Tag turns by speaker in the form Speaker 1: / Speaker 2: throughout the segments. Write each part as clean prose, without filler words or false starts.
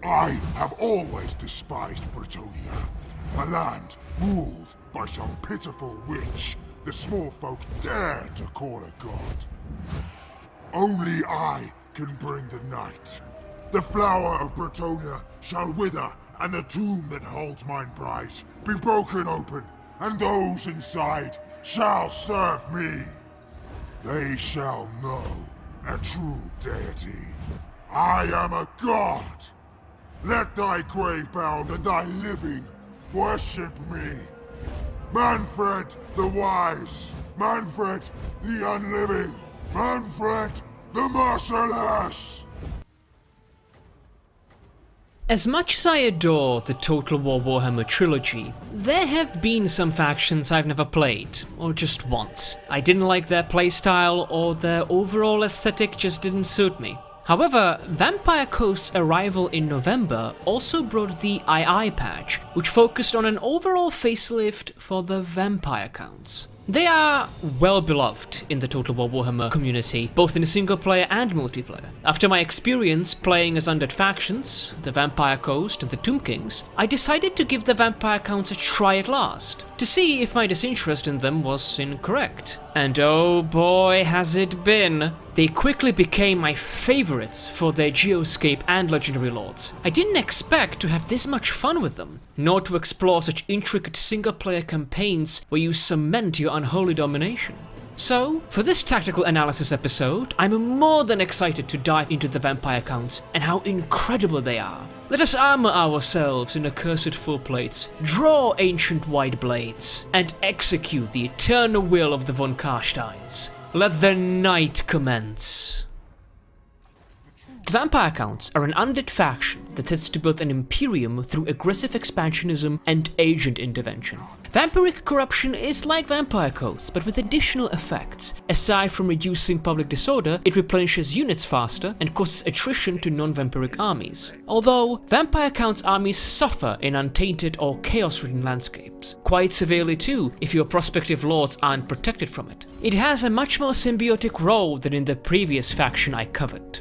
Speaker 1: I have always despised Bretonia, a land ruled by some pitiful witch the small folk dare to call a god. Only I can bring the night. The flower of Bretonia shall wither, and the tomb that holds mine prize be broken open, and those inside shall serve me. They shall know a true deity. I am a god. Let thy grave-bound and thy living worship me. Manfred the Wise, Manfred the Unliving, Manfred the Merciless!
Speaker 2: As much as I adore the Total War Warhammer Trilogy, there have been some factions I've never played, or just once. I didn't like their playstyle, or their overall aesthetic just didn't suit me. However, Vampire Coast's arrival in November also brought the II patch, which focused on an overall facelift for the vampire counts. They are well beloved in the Total War Warhammer community, both in single player and multiplayer. After my experience playing as undead factions, the Vampire Coast and the Tomb Kings, I decided to give the vampire counts a try at last, to see if my disinterest in them was incorrect. And oh boy has it been! They quickly became my favorites for their Geoscape and Legendary Lords. I didn't expect to have this much fun with them, nor to explore such intricate single-player campaigns where you cement your unholy domination. So, for this tactical analysis episode, I'm more than excited to dive into the vampire counts and how incredible they are. Let us armor ourselves in accursed full plates, draw ancient wide blades, and execute the eternal will of the von Karsteins. Let the night commence. The Vampire Counts are an undead faction that sets to build an imperium through aggressive expansionism and agent intervention. Vampiric corruption is like Vampire Coats, but with additional effects. Aside from reducing public disorder, it replenishes units faster and causes attrition to non-vampiric armies. Although, Vampire Counts armies suffer in untainted or chaos-ridden landscapes. Quite severely too, if your prospective lords aren't protected from it. It has a much more symbiotic role than in the previous faction I covered.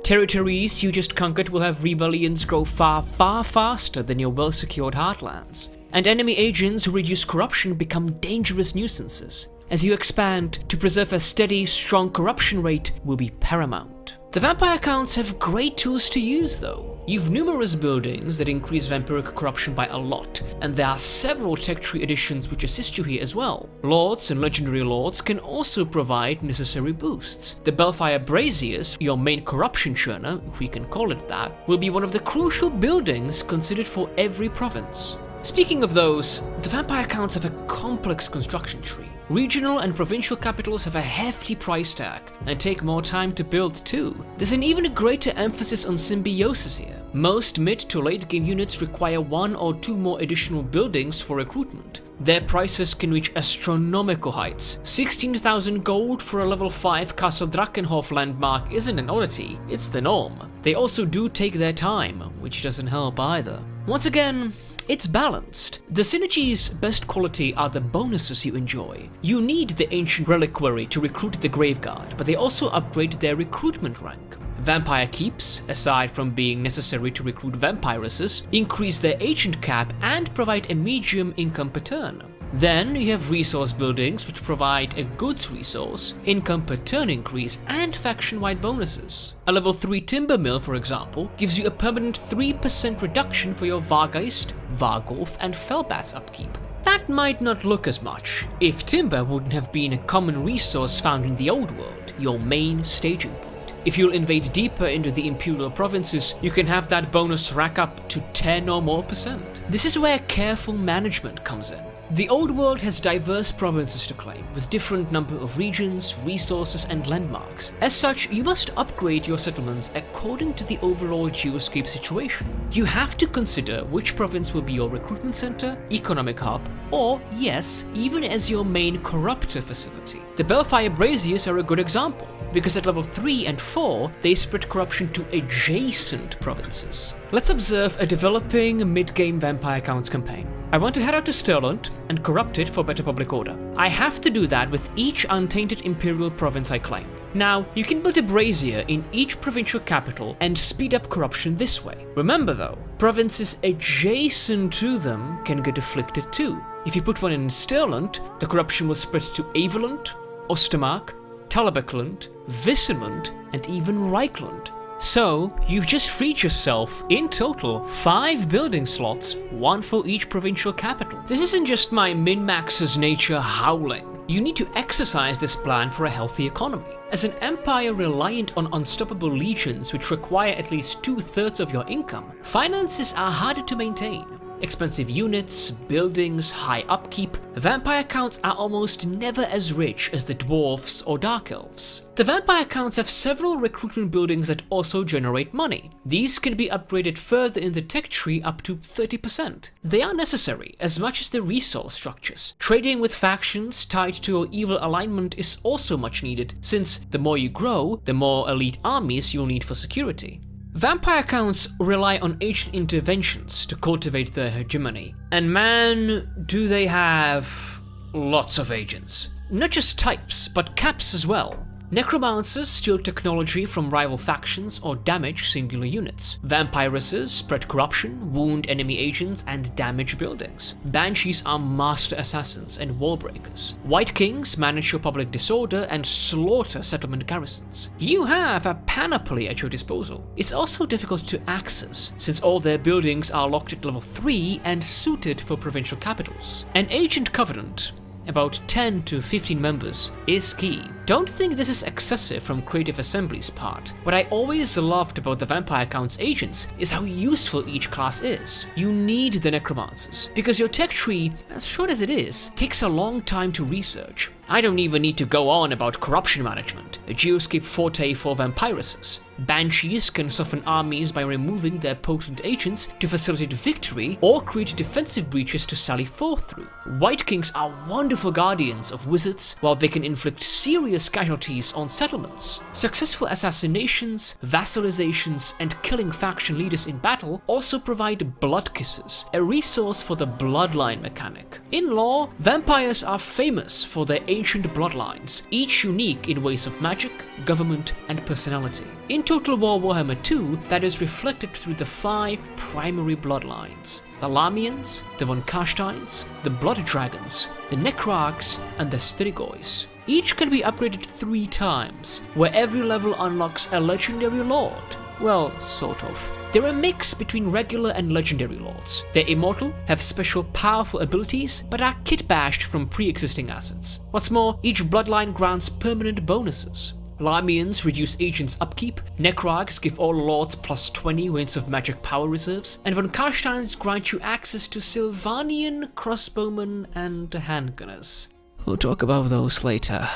Speaker 2: Territories you just conquered will have rebellions grow far faster than your well-secured heartlands. And enemy agents who reduce corruption become dangerous nuisances. As you expand, to preserve a steady, strong corruption rate will be paramount. The vampire counts have great tools to use though. You've numerous buildings that increase vampiric corruption by a lot, and there are several tech tree additions which assist you here as well. Lords and legendary lords can also provide necessary boosts. The Bellfire Braziers, your main corruption churner, if we can call it that, will be one of the crucial buildings considered for every province. Speaking of those, the vampire counts have a complex construction tree. Regional and provincial capitals have a hefty price tag and take more time to build too. There's an even greater emphasis on symbiosis here. Most mid to late game units require 1 or 2 more additional buildings for recruitment. Their prices can reach astronomical heights. 16,000 gold for a level 5 Castle Drachenhof landmark isn't an oddity, it's the norm. They also do take their time, which doesn't help either. Once again, it's balanced. The synergy's best quality are the bonuses you enjoy. You need the Ancient Reliquary to recruit the Graveguard, but they also upgrade their recruitment rank. Vampire Keeps, aside from being necessary to recruit vampiresses, increase their agent cap and provide a medium income per turn. Then you have resource buildings which provide a goods resource, income per turn increase, and faction-wide bonuses. A level 3 Timber Mill, for example, gives you a permanent 3% reduction for your Vargeist, Vargolf, and Fellbats upkeep. That might not look as much if timber wouldn't have been a common resource found in the Old World, your main staging point. If you'll invade deeper into the Imperial provinces, you can have that bonus rack up to 10 or more %. This is where careful management comes in. The Old World has diverse provinces to claim, with different number of regions, resources, and landmarks. As such, you must upgrade your settlements according to the overall geoscape situation. You have to consider which province will be your recruitment center, economic hub, or, yes, even as your main corruptor facility. The Bellfire Braziers are a good example, because at level 3 and 4, they spread corruption to adjacent provinces. Let's observe a developing mid-game Vampire Counts campaign. I want to head out to Stirland and corrupt it for better public order. I have to do that with each untainted Imperial province I claim. Now, you can build a brazier in each provincial capital and speed up corruption this way. Remember though, provinces adjacent to them can get afflicted too. If you put one in Stirland, the corruption will spread to Averland, Ostermark, Talabecland, Wissemund, and even Reichland. So, you've just freed yourself, in total, 5 building slots, 1 for each provincial capital. This isn't just my min-max's nature howling. You need to exercise this plan for a healthy economy. As an empire reliant on unstoppable legions which require at least 2/3 of your income, finances are harder to maintain. Expensive units, buildings, high upkeep, vampire counts are almost never as rich as the dwarves or dark elves. The vampire counts have several recruitment buildings that also generate money. These can be upgraded further in the tech tree up to 30%. They are necessary as much as the resource structures. Trading with factions tied to your evil alignment is also much needed, since the more you grow, the more elite armies you'll need for security. Vampire counts rely on ancient interventions to cultivate their hegemony. And man, do they have lots of agents. Not just types, but caps as well. Necromancers steal technology from rival factions or damage singular units. Vampiresses spread corruption, wound enemy agents, and damage buildings. Banshees are master assassins and wall breakers. White Kings manage your public disorder and slaughter settlement garrisons. You have a panoply at your disposal. It's also difficult to access, since all their buildings are locked at level 3 and suited for provincial capitals. An Agent Covenant, about 10 to 15 members, is key. Don't think this is excessive from Creative Assembly's part. What I always loved about the Vampire Count's agents is how useful each class is. You need the Necromancers, because your tech tree, as short as it is, takes a long time to research. I don't even need to go on about corruption management, a geoscape forte for vampiresses. Banshees can soften armies by removing their potent agents to facilitate victory or create defensive breaches to sally forth through. White Kings are wonderful guardians of wizards, while they can inflict serious casualties on settlements. Successful assassinations, vassalizations, and killing faction leaders in battle also provide blood kisses, a resource for the bloodline mechanic. In lore, vampires are famous for their ancient bloodlines, each unique in ways of magic, government, and personality. In Total War Warhammer 2, that is reflected through the 5 primary bloodlines: the Lamians, the Von Karsteins, the Blood Dragons, the Necrarchs, and the Strigois. Each can be upgraded 3 times, where every level unlocks a legendary lord. Well, sort of. They're a mix between regular and legendary lords. They're immortal, have special powerful abilities, but are kit-bashed from pre-existing assets. What's more, each bloodline grants permanent bonuses. Lamians reduce agents' upkeep, Necrarchs give all lords plus 20 points of magic power reserves, and Von Karsteins grant you access to Sylvanian crossbowmen and handgunners. We'll talk about those later.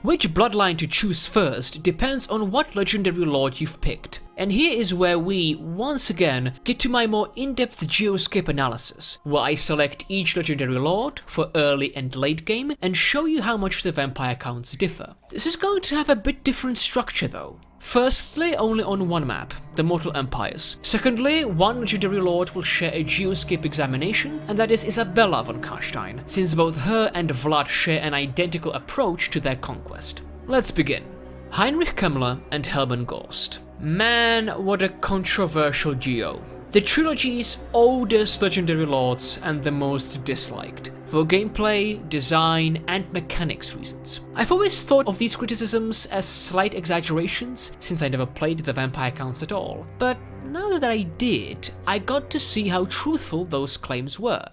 Speaker 2: Which bloodline to choose first depends on what legendary lord you've picked. And here is where we, once again, get to my more in-depth geoscape analysis, where I select each legendary lord for early and late game and show you how much the vampire counts differ. This is going to have a bit different structure though. Firstly, only on one map, the Mortal Empires. Secondly, one legendary lord will share a geoscape examination, and that is Isabella von Karstein, since both her and Vlad share an identical approach to their conquest. Let's begin. Heinrich Kemmler and Helman Ghost. Man, what a controversial duo. The Trilogy's oldest legendary lords and the most disliked, for gameplay, design, and mechanics reasons. I've always thought of these criticisms as slight exaggerations, since I never played the vampire counts at all, but now that I did, I got to see how truthful those claims were.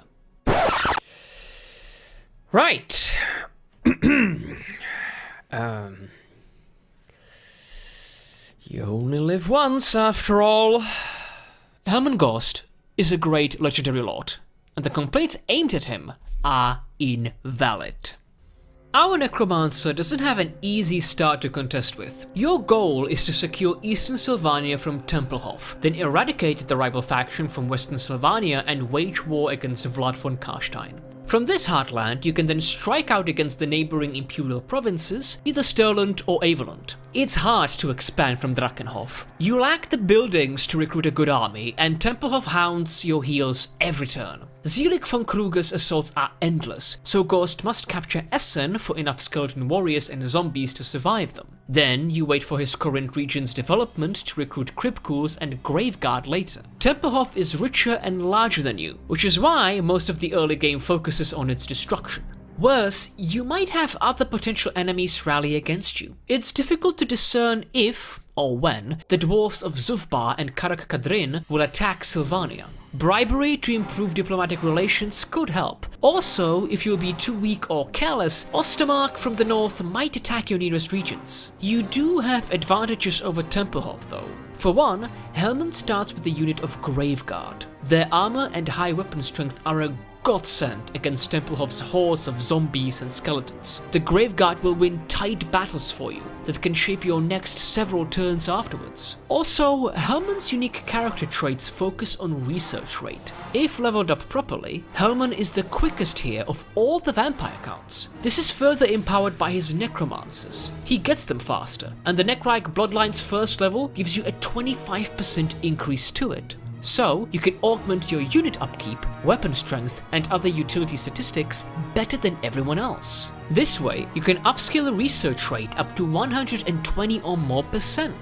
Speaker 2: Right. You only live once, after all. Helman Ghost is a great legendary lord, and the complaints aimed at him are invalid. Our Necromancer doesn't have an easy start to contest with. Your goal is to secure Eastern Sylvania from Tempelhof, then eradicate the rival faction from Western Sylvania and wage war against Vlad von Karstein. From this heartland, you can then strike out against the neighboring imperial provinces, either Stirland or Averland. It's hard to expand from Drachenhof. You lack the buildings to recruit a good army, and Tempelhof hounds your heels every turn. Zelig von Kruger's assaults are endless, so Ghost must capture Essen for enough skeleton warriors and zombies to survive them. Then you wait for his current region's development to recruit Cryptghouls and Graveguard later. Tempelhof is richer and larger than you, which is why most of the early game focuses on its destruction. Worse, you might have other potential enemies rally against you. It's difficult to discern if, or when, the dwarves of Zufbar and Karak Kadrin will attack Sylvania. Bribery to improve diplomatic relations could help. Also, if you'll be too weak or careless, Ostermark from the north might attack your nearest regions. You do have advantages over Tempelhof though. For one, Hellman starts with a unit of Graveguard. Their armor and high weapon strength are a godsend against Tempelhof's hordes of zombies and skeletons. The Graveguard will win tight battles for you that can shape your next several turns afterwards. Also, Hellman's unique character traits focus on research rate. If leveled up properly, Hellman is the quickest here of all the vampire counts. This is further empowered by his necromancers. He gets them faster, and the Nechrike Bloodline's first level gives you a 25% increase to it. So, you can augment your unit upkeep, weapon strength, and other utility statistics better than everyone else. This way, you can upscale the research rate up to 120 or more %.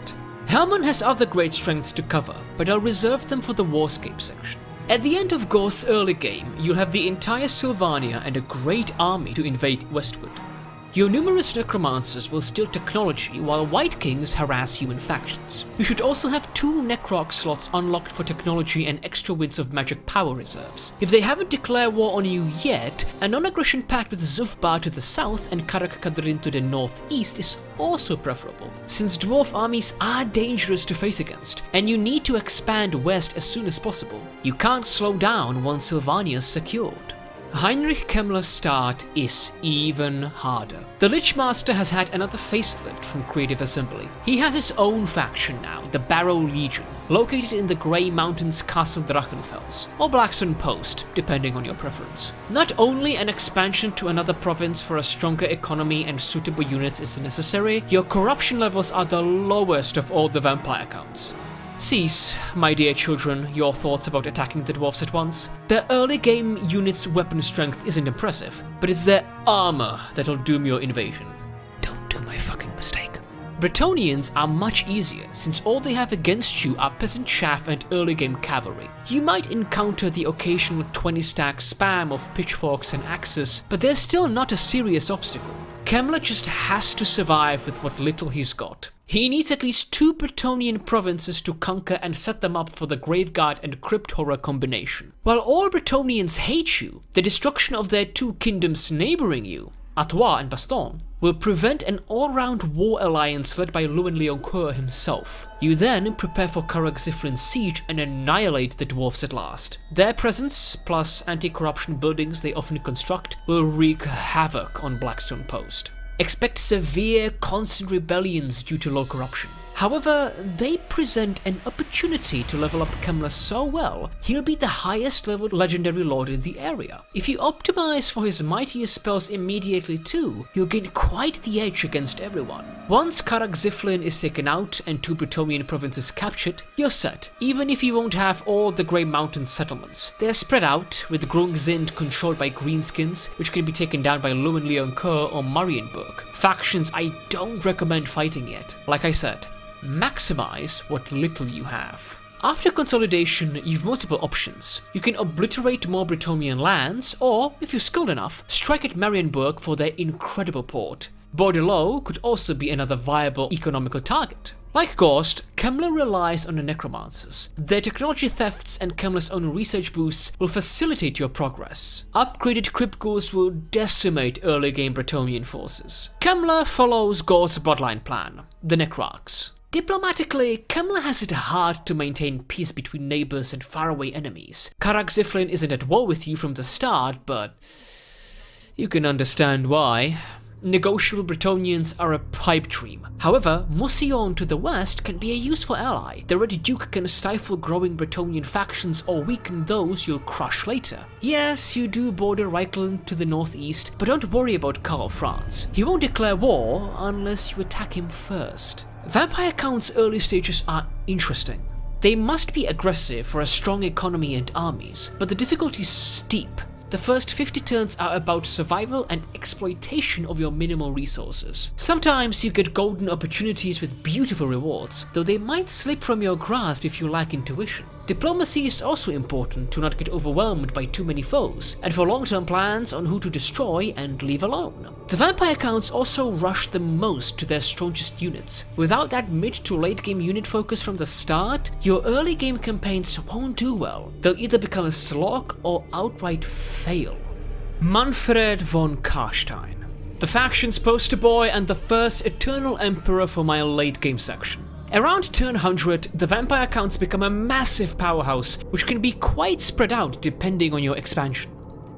Speaker 2: Hellman has other great strengths to cover, but I'll reserve them for the Warscape section. At the end of Ghost's early game, you'll have the entire Sylvania and a great army to invade westward. Your numerous necromancers will steal technology while White Kings harass human factions. You should also have 2 Necrarch slots unlocked for technology and extra winds of magic power reserves. If they haven't declared war on you yet, a non-aggression pact with Zufbar to the south and Karak Kadrin to the northeast is also preferable, since dwarf armies are dangerous to face against, and you need to expand west as soon as possible. You can't slow down once Sylvania's secured. Heinrich Kemmler's start is even harder. The Lich Master has had another facelift from Creative Assembly. He has his own faction now, the Barrow Legion, located in the Grey Mountains Castle Drachenfels, or Blackstone Post, depending on your preference. Not only an expansion to another province for a stronger economy and suitable units is necessary, your corruption levels are the lowest of all the vampire counts. Cease, my dear children, your thoughts about attacking the dwarves at once. Their early game unit's weapon strength isn't impressive, but it's their armor that'll doom your invasion. Don't do my fucking mistake. Bretonnians are much easier, since all they have against you are peasant chaff and early game cavalry. You might encounter the occasional 20-stack spam of pitchforks and axes, but they're still not a serious obstacle. Kemmler just has to survive with what little he's got. He needs at least 2 Bretonnian provinces to conquer and set them up for the Graveguard and Crypt Horror combination. While all Bretonnians hate you, the destruction of their 2 kingdoms neighboring you, Artois and Baston, will prevent an all-round war alliance led by Lewin Leoncoeur himself. You then prepare for Karak-Zifrin's siege and annihilate the dwarves at last. Their presence, plus anti-corruption buildings they often construct, will wreak havoc on Blackstone Post. Expect severe, constant rebellions due to low corruption. However, they present an opportunity to level up Kemmler so well, he'll be the highest leveled legendary lord in the area. If you optimize for his mightiest spells immediately too, you'll gain quite the edge against everyone. Once Karak-Ziflin is taken out and 2 Bretonnian provinces captured, you're set, even if you won't have all the Grey Mountain settlements. They're spread out, with Grungzind controlled by Greenskins, which can be taken down by Lewin Leoncoeur or Marienburg. Factions I don't recommend fighting yet. Like I said, maximize what little you have. After consolidation, you've multiple options. You can obliterate more Bretonnian lands, or, if you're skilled enough, strike at Marienburg for their incredible port. Bordelot could also be another viable economical target. Like Ghost, Kemmler relies on the necromancers. Their technology thefts and Kemmler's own research boosts will facilitate your progress. Upgraded Cryptghouls will decimate early game Bretonnian forces. Kemmler follows Ghost's bloodline plan, the Necrarchs. Diplomatically, Kemmler has it hard to maintain peace between neighbors and faraway enemies. Karak-Ziflin isn't at war with you from the start, but you can understand why. Negotiable Bretonnians are a pipe dream. However, Moussillon to the west can be a useful ally. The Red Duke can stifle growing Bretonnian factions or weaken those you'll crush later. Yes, you do border Reichland to the northeast, but don't worry about Karl Franz. He won't declare war unless you attack him first. Vampire Count's early stages are interesting. They must be aggressive for a strong economy and armies, but the difficulty is steep. The first 50 turns are about survival and exploitation of your minimal resources. Sometimes you get golden opportunities with beautiful rewards, though they might slip from your grasp if you lack intuition. Diplomacy is also important to not get overwhelmed by too many foes, and for long-term plans on who to destroy and leave alone. The vampire counts also rush the most to their strongest units. Without that mid to late game unit focus from the start, your early game campaigns won't do well. They'll either become a slog or outright fail. Manfred von Karstein, the faction's poster boy and the first eternal emperor for my late game section. Around turn 100, the vampire counts become a massive powerhouse, which can be quite spread out depending on your expansion.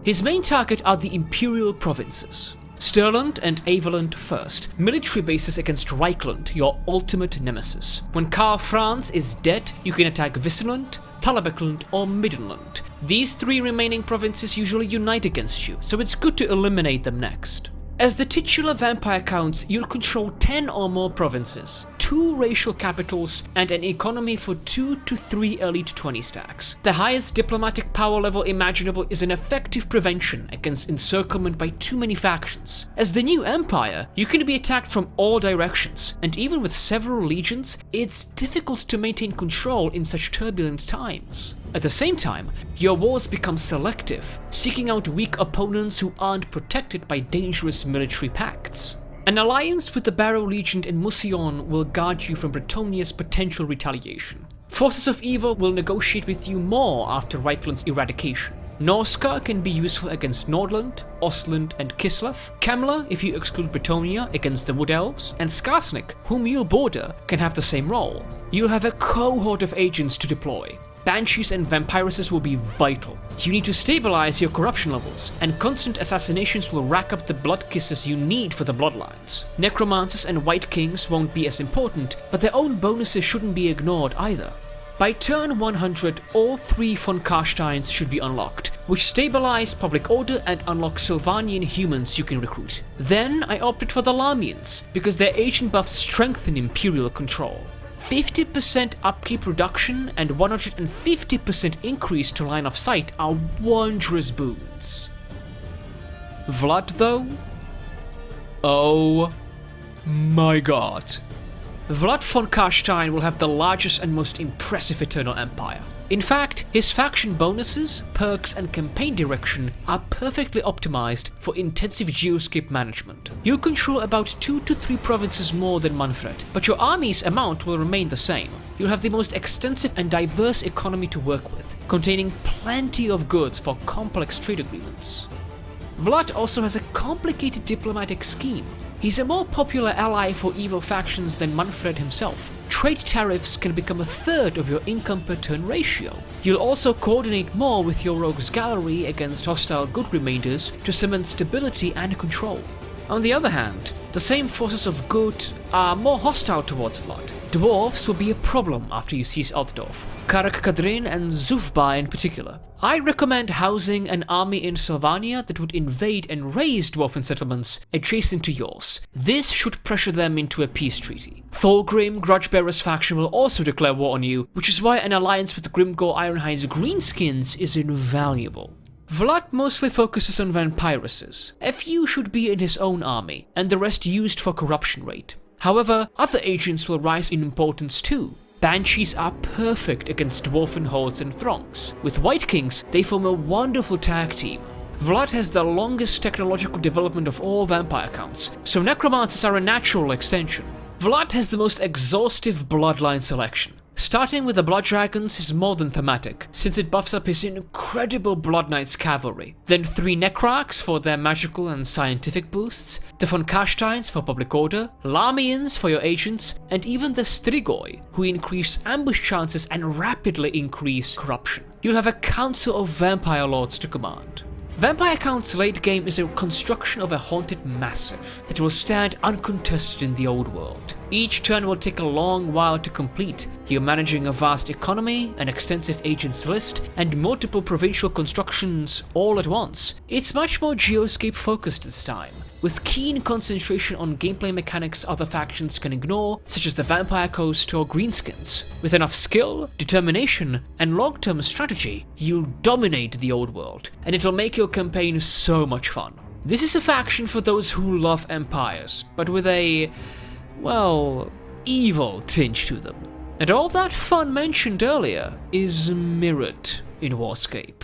Speaker 2: His main target are the Imperial provinces. Stirland and Averland first, military bases against Reichland, your ultimate nemesis. When Karl Franz is dead, you can attack Visserland, Talabecland or Middenland. These 3 remaining provinces usually unite against you, so it's good to eliminate them next. As the titular vampire counts, you'll control 10 or more provinces, 2 racial capitals, and an economy for 2 to 3 elite 20 stacks. The highest diplomatic power level imaginable is an effective prevention against encirclement by too many factions. As the new empire, you can be attacked from all directions, and even with several legions, it's difficult to maintain control in such turbulent times. At the same time, your wars become selective, seeking out weak opponents who aren't protected by dangerous military pacts. An alliance with the Barrow Legion in Musion will guard you from Bretonia's potential retaliation. Forces of Evil will negotiate with you more after Reichland's eradication. Norska can be useful against Nordland, Ostland and Kislev, Kemla, if you exclude Bretonia, against the Wood Elves, and Skarsnik, whom you'll border, can have the same role. You'll have a cohort of agents to deploy. Banshees and Vampiruses will be vital. You need to stabilize your corruption levels, and constant assassinations will rack up the blood kisses you need for the bloodlines. Necromancers and White Kings won't be as important, but their own bonuses shouldn't be ignored either. By turn 100, all 3 von Karsteins should be unlocked, which stabilize public order and unlock Sylvanian humans you can recruit. Then I opted for the Lamians, because their agent buffs strengthen Imperial control. 50% upkeep reduction and 150% increase to line of sight are wondrous boons. Vlad though? Oh my god. Vlad von Karstein will have the largest and most impressive Eternal Empire. In fact, his faction bonuses, perks and campaign direction are perfectly optimized for intensive geoscape management. You'll control about 2 to 3 provinces more than Manfred, but your army's amount will remain the same. You'll have the most extensive and diverse economy to work with, containing plenty of goods for complex trade agreements. Vlad also has a complicated diplomatic scheme. He's a more popular ally for evil factions than Manfred himself. Trade tariffs can become a third of your income per turn ratio. You'll also coordinate more with your rogues gallery against hostile good remainders to cement stability and control. On the other hand, the same forces of good are more hostile towards Vlad. Dwarves will be a problem after you seize Altdorf, Karak Kadrin and Zufba in particular. I recommend housing an army in Sylvania that would invade and raise dwarven settlements adjacent to yours. This should pressure them into a peace treaty. Thorgrim, Grudgebearer's faction will also declare war on you, which is why an alliance with Grimgor Ironhide's Greenskins is invaluable. Vlad mostly focuses on Vampiruses. A few should be in his own army, and the rest used for corruption rate. However, other agents will rise in importance too. Banshees are perfect against dwarven hordes and throngs. With White Kings, they form a wonderful tag team. Vlad has the longest technological development of all vampire counts, so necromancers are a natural extension. Vlad has the most exhaustive bloodline selection. Starting with the Blood Dragons is more than thematic, since it buffs up his incredible Blood Knights cavalry. Then 3 Necrarchs for their magical and scientific boosts, the von Karsteins for public order, Lamians for your agents, and even the Strigoi, who increase ambush chances and rapidly increase corruption. You'll have a council of vampire lords to command. Vampire Count's late game is a construction of a haunted massive that will stand uncontested in the old world. Each turn will take a long while to complete. You're managing a vast economy, an extensive agents list, and multiple provincial constructions all at once. It's much more geoscape focused this time. with keen concentration on gameplay mechanics other factions can ignore, such as the Vampire Coast or Greenskins. With enough skill, determination, and long-term strategy, you'll dominate the old world, and it'll make your campaign so much fun. This is a faction for those who love empires, but with a, well, evil tinge to them. And all that fun mentioned earlier is mirrored in Warscape.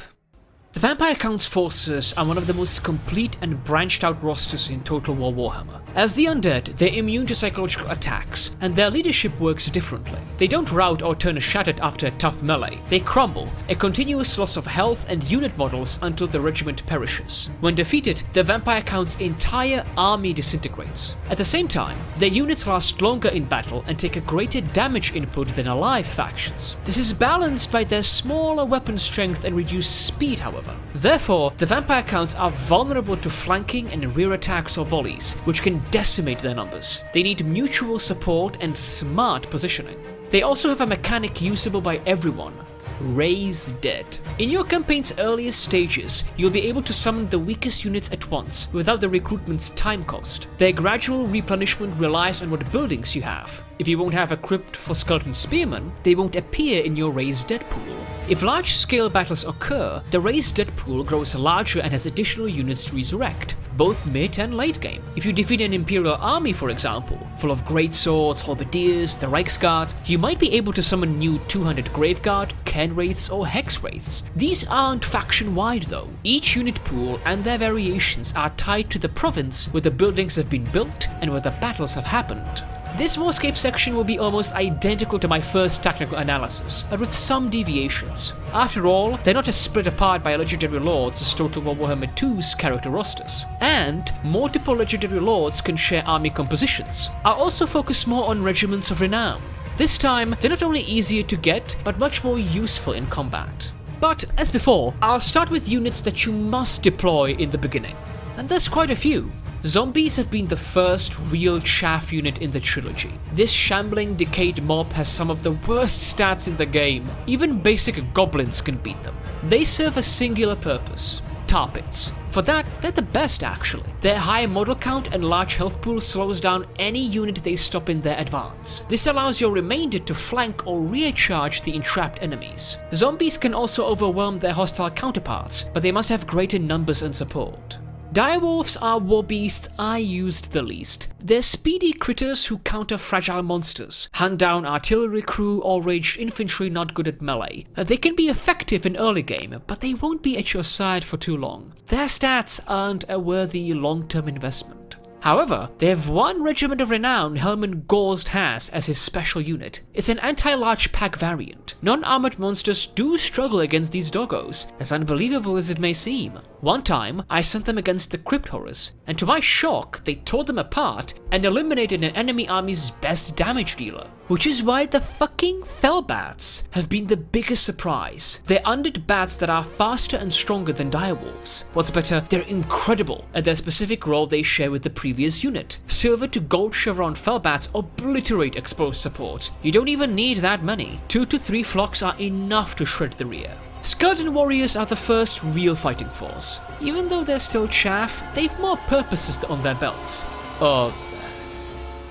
Speaker 2: The Vampire Count's forces are one of the most complete and branched out rosters in Total War Warhammer. As the undead, they're immune to psychological attacks, and their leadership works differently. They don't rout or turn shattered after a tough melee. They crumble, a continuous loss of health and unit models until the regiment perishes. When defeated, the Vampire Count's entire army disintegrates. At the same time, their units last longer in battle and take a greater damage input than alive factions. This is balanced by their smaller weapon strength and reduced speed, however. Therefore, the Vampire Counts are vulnerable to flanking and rear attacks or volleys, which can decimate their numbers. They need mutual support and smart positioning. They also have a mechanic usable by everyone: Raise Dead. In your campaign's earliest stages, you'll be able to summon the weakest units at once without the recruitment's time cost. Their gradual replenishment relies on what buildings you have. If you won't have a crypt for Skeleton Spearmen, they won't appear in your Raise Dead pool. If large-scale battles occur, the Raise Dead pool grows larger and has additional units to resurrect, both mid and late game. If you defeat an Imperial army, for example, full of great swords, halberdiers, the Reichsguard, you might be able to summon new 200 Graveguard, Cairn Wraiths, or Hex Wraiths. These aren't faction-wide though. Each unit pool and their variations are tied to the province where the buildings have been built and where the battles have happened. This Warscape section will be almost identical to my first technical analysis, but with some deviations. After all, they're not as split apart by legendary lords as Total War Warhammer 2's character rosters. And multiple legendary lords can share army compositions. I'll also focus more on regiments of renown. This time, they're not only easier to get, but much more useful in combat. But as before, I'll start with units that you must deploy in the beginning. And there's quite a few. Zombies have been the first real chaff unit in the trilogy. This shambling, decayed mob has some of the worst stats in the game. Even basic goblins can beat them. They serve a singular purpose: tar pits. For that, they're the best actually. Their high model count and large health pool slows down any unit they stop in their advance. This allows your remainder to flank or rear charge the entrapped enemies. Zombies can also overwhelm their hostile counterparts, but they must have greater numbers and support. Direwolves are war beasts I used the least. They're speedy critters who counter fragile monsters, hunt down artillery crew or ranged infantry not good at melee. They can be effective in early game, but they won't be at your side for too long. Their stats aren't a worthy long-term investment. However, they have one regiment of renown Helman Gorst has as his special unit. It's an anti-large pack variant. Non-armored monsters do struggle against these doggos, as unbelievable as it may seem. One time, I sent them against the Crypt Horrors, and to my shock, they tore them apart and eliminated an enemy army's best damage dealer. Which is why the fucking Fellbats have been the biggest surprise. They're undead bats that are faster and stronger than direwolves. What's better, they're incredible at their specific role they share with the previous unit. Silver to gold chevron Fellbats obliterate exposed support. You don't even need that many. 2 to 3 flocks are enough to shred the rear. Skeleton Warriors are the first real fighting force. Even though they're still chaff, they've more purposes on their belts. Or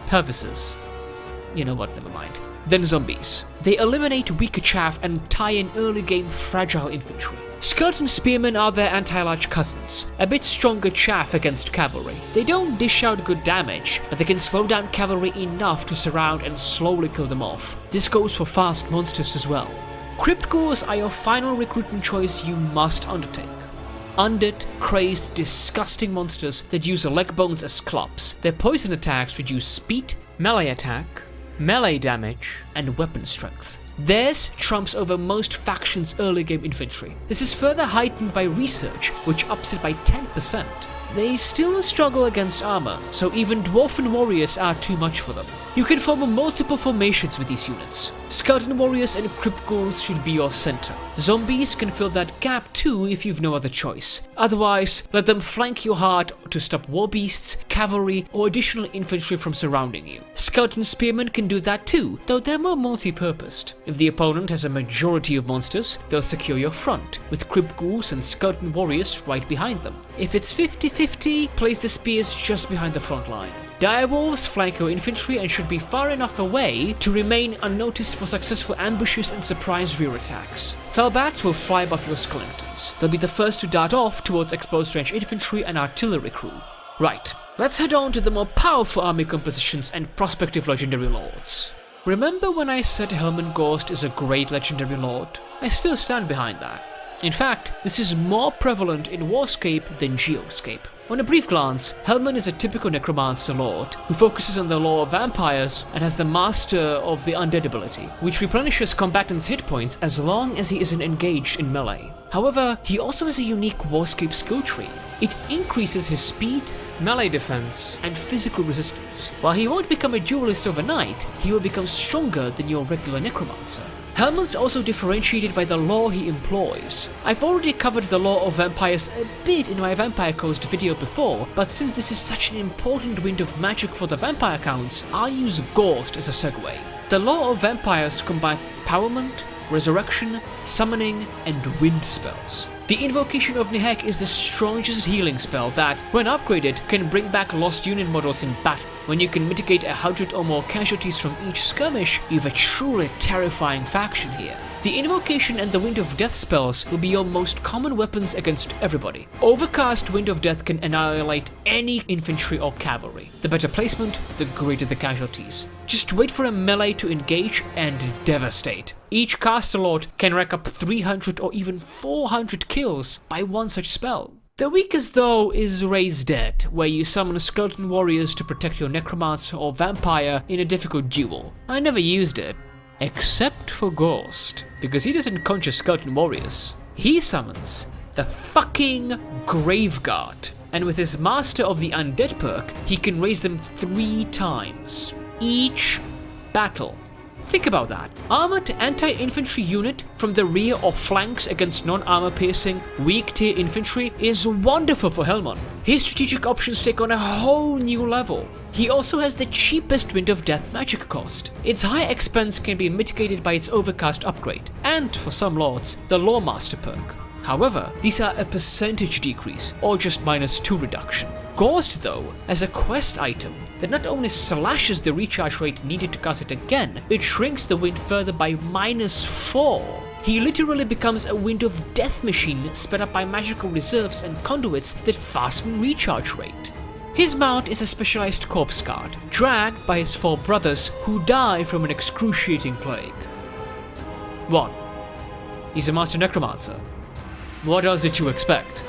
Speaker 2: purposes. You know what, never mind. Then zombies. They eliminate weaker chaff and tie in early game fragile infantry. Skeleton Spearmen are their anti-large cousins, a bit stronger chaff against cavalry. They don't dish out good damage, but they can slow down cavalry enough to surround and slowly kill them off. This goes for fast monsters as well. Cryptgores are your final recruitment choice you must undertake. Undead, crazed, disgusting monsters that use leg bones as clubs. Their poison attacks reduce speed, melee attack, melee damage, and weapon strength. Theirs trumps over most factions' early game infantry. This is further heightened by research, which ups it by 10%. They still struggle against armor, so even Dwarfen Warriors are too much for them. You can form multiple formations with these units. Skeleton Warriors and Crypt Ghouls should be your center. Zombies can fill that gap too if you've no other choice. Otherwise, let them flank you hard to stop war beasts, cavalry, or additional infantry from surrounding you. Skeleton spearmen can do that too, though they're more multi-purposed. If the opponent has a majority of monsters, they'll secure your front, with crypt ghouls and skeleton warriors right behind them. If it's 50-50, place the spears just behind the front line. Direwolves flank your infantry and should be far enough away to remain unnoticed for successful ambushes and surprise rear attacks. Fellbats will fly above your skeletons. They'll be the first to dart off towards exposed range infantry and artillery crew. Right, let's head on to the more powerful army compositions and prospective legendary lords. Remember when I said Helmengorst is a great legendary lord? I still stand behind that. In fact, this is more prevalent in Warscape than Geoscape. On a brief glance, Helman is a typical necromancer lord who focuses on the lore of vampires and has the master of the undead ability, which replenishes combatants' hit points as long as he isn't engaged in melee. However, he also has a unique Warscape skill tree. It increases his speed, melee defense, and physical resistance. While he won't become a duelist overnight, he will become stronger than your regular necromancer. Helman's also differentiated by the lore he employs. I've already covered the lore of vampires a bit in my Vampire Coast video before, but since this is such an important wind of magic for the vampire counts, I'll use Ghost as a segue. The lore of vampires combines empowerment, resurrection, summoning, and wind spells. The Invocation of Nihek is the strongest healing spell that, when upgraded, can bring back lost unit models in battle. When you can mitigate 100 or more casualties from each skirmish, you have a truly terrifying faction here. The Invocation and the Wind of Death spells will be your most common weapons against everybody. Overcast Wind of Death can annihilate any infantry or cavalry. The better placement, the greater the casualties. Just wait for a melee to engage and devastate. Each caster lord can rack up 300 or even 400 kills by one such spell. The weakest though is Raise Dead, where you summon skeleton warriors to protect your necromancer or vampire in a difficult duel. I never used it, except for Ghost, because he doesn't conjure skeleton warriors. He summons the fucking Graveguard, and with his Master of the Undead perk, he can raise them 3 times each battle. Think about that. Armored anti-infantry unit from the rear or flanks against non-armor piercing, weak tier infantry is wonderful for Helman. His strategic options take on a whole new level. He also has the cheapest Wind of Death magic cost. Its high expense can be mitigated by its Overcast upgrade, and for some lords, the Lore Master perk. However, these are a percentage decrease, or just -2 reduction. Ghost, though, as a quest item that not only slashes the recharge rate needed to cast it again, it shrinks the wind further by -4. He literally becomes a Wind of Death machine sped up by magical reserves and conduits that fasten recharge rate. His mount is a specialized corpse guard, dragged by his 4 brothers who die from an excruciating plague. 1. He's a master necromancer. What else did you expect?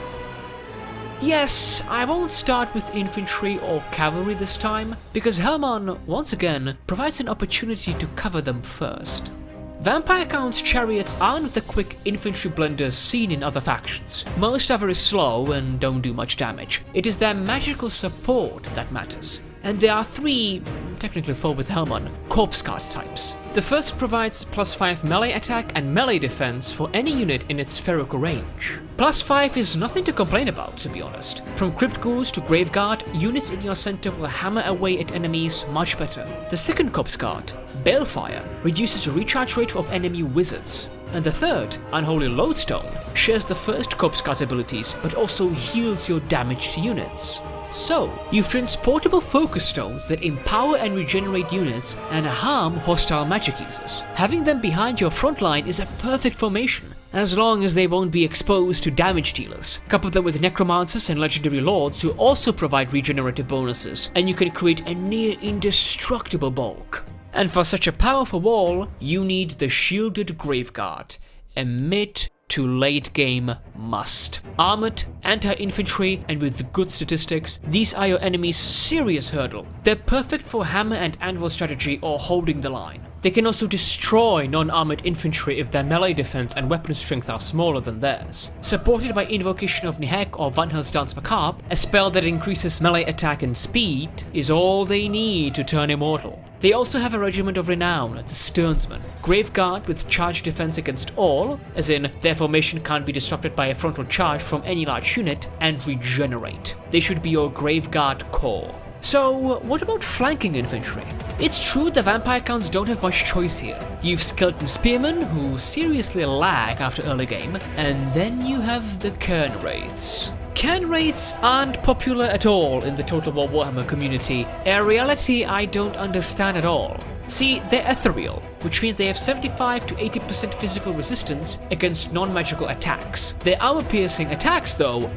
Speaker 2: Yes, I won't start with infantry or cavalry this time, because Helman, once again, provides an opportunity to cover them first. Vampire Count's chariots aren't the quick infantry blenders seen in other factions. Most are very slow and don't do much damage. It is their magical support that matters. And there are 3, technically 4 with Helman, corpse guard types. The first provides +5 melee attack and melee defense for any unit in its spherical range. +5 is nothing to complain about, to be honest. From Crypt Ghouls to Graveguard, units in your center will hammer away at enemies much better. The second corpse guard, Balefire, reduces recharge rate of enemy wizards. And the third, Unholy Lodestone, shares the first corpse guard's abilities, but also heals your damaged units. So, you've transportable focus stones that empower and regenerate units and harm hostile magic users. Having them behind your front line is a perfect formation, as long as they won't be exposed to damage dealers. Couple them with necromancers and legendary lords who also provide regenerative bonuses, and you can create a near indestructible bulk. And for such a powerful wall, you need the Shielded Graveguard, a mid to late game must. Armored, anti-infantry, and with good statistics, these are your enemy's serious hurdle. They're perfect for hammer and anvil strategy or holding the line. They can also destroy non-armored infantry if their melee defense and weapon strength are smaller than theirs. Supported by Invocation of Nehek or Van Hels's Dance Macabre, a spell that increases melee attack and speed is all they need to turn immortal. They also have a Regiment of Renown, the Stearnsmen, Graveguard with charge defense against all, as in their formation can't be disrupted by a frontal charge from any large unit, and regenerate. They should be your Graveguard core. So, what about flanking infantry? It's true the vampire counts don't have much choice here. You've skeleton spearmen, who seriously lag after early game, and then you have the Cairn Wraiths. Cairn Wraiths aren't popular at all in the Total War Warhammer community, a reality I don't understand at all. See, they're ethereal, which means they have 75 to 80% physical resistance against non-magical attacks. Their armor-piercing attacks, though,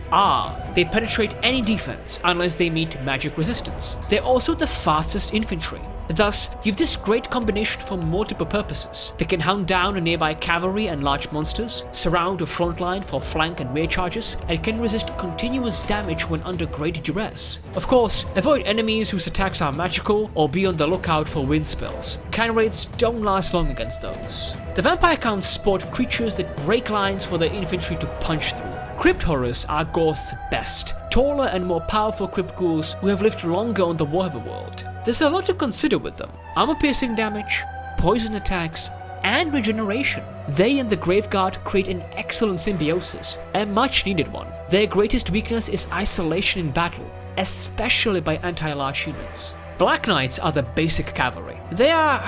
Speaker 2: they penetrate any defense unless they meet magic resistance. They're also the fastest infantry. Thus, you've this great combination for multiple purposes. They can hound down a nearby cavalry and large monsters, surround a front line for flank and rear charges, and can resist continuous damage when under great duress. Of course, avoid enemies whose attacks are magical, or be on the lookout for wind spells. Cairn Wraiths don't last long against those. The vampire counts sport creatures that break lines for their infantry to punch through. Crypt Horrors are Goth's best, taller and more powerful crypt ghouls who have lived longer on the Warhammer world. There's a lot to consider with them: armor-piercing damage, poison attacks, and regeneration. They and the Graveguard create an excellent symbiosis, a much-needed one. Their greatest weakness is isolation in battle, especially by anti-large units. Black Knights are the basic cavalry. They are,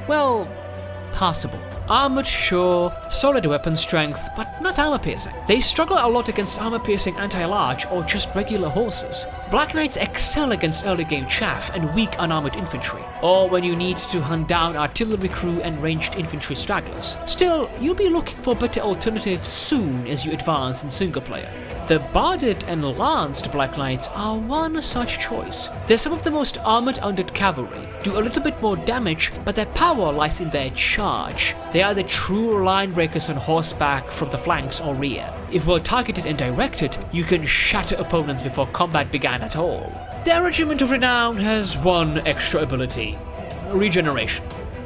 Speaker 2: well, passable. Armored, sure, solid weapon strength, but not armor-piercing. They struggle a lot against armor-piercing anti-large or just regular horses. Black Knights excel against early-game chaff and weak unarmored infantry, or when you need to hunt down artillery crew and ranged infantry stragglers. Still, you'll be looking for better alternatives soon as you advance in single-player. The Barded and Lanced Black Knights are one such choice. They're some of the most armored undead cavalry, do a little bit more damage, but their power lies in their charge. They are the true line breakers on horseback from the flanks or rear. If well targeted and directed, you can shatter opponents before combat began at all. Their Regiment of Renown has one extra ability: regeneration.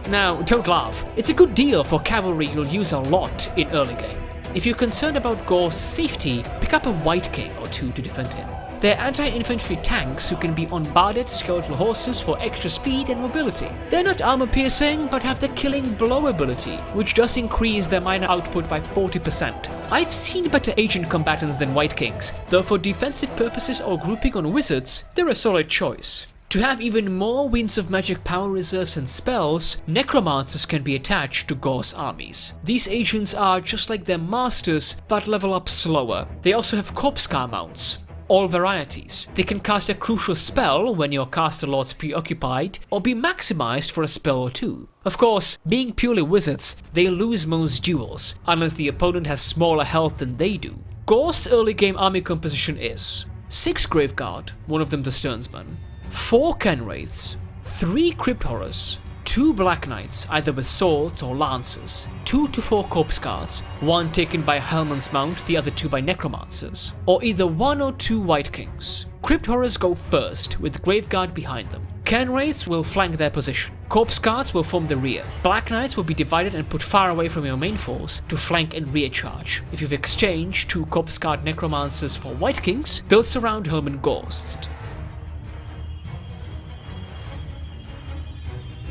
Speaker 2: Now, don't laugh, it's a good deal for cavalry you'll use a lot in early game. If you're concerned about Gore's safety, pick up a White King or two to defend him. They're anti-infantry tanks who can be on barded skeletal horses for extra speed and mobility. They're not armor-piercing, but have the killing blow ability, which does increase their minor output by 40%. I've seen better agent combatants than White Kings, though for defensive purposes or grouping on wizards, they're a solid choice. To have even more Winds of Magic power reserves and spells, Necromancers can be attached to Gore's armies. These agents are just like their masters, but level up slower. They also have Corpse Car mounts. All varieties. They can cast a crucial spell when your caster lord's preoccupied, or be maximized for a spell or two. Of course, being purely wizards, they lose most duels, unless the opponent has smaller health than they do. Gore's early game army composition is 6 Graveguard, one of them the Stearnsmen, 4 Cairn Wraiths, 3 Crypt Horrors, 2 Black Knights, either with swords or lances, 2 to 4 Corpse Guards, 1 taken by Hellman's Mount, the other 2 by Necromancers, or either 1 or 2 White Kings. Crypt Horrors go first, with Graveguard behind them. Cairn Wraiths will flank their position. Corpse Guards will form the rear. Black Knights will be divided and put far away from your main force to flank and rear charge. If you've exchanged 2 Corpse Guard Necromancers for White Kings, they'll surround Helman Ghost.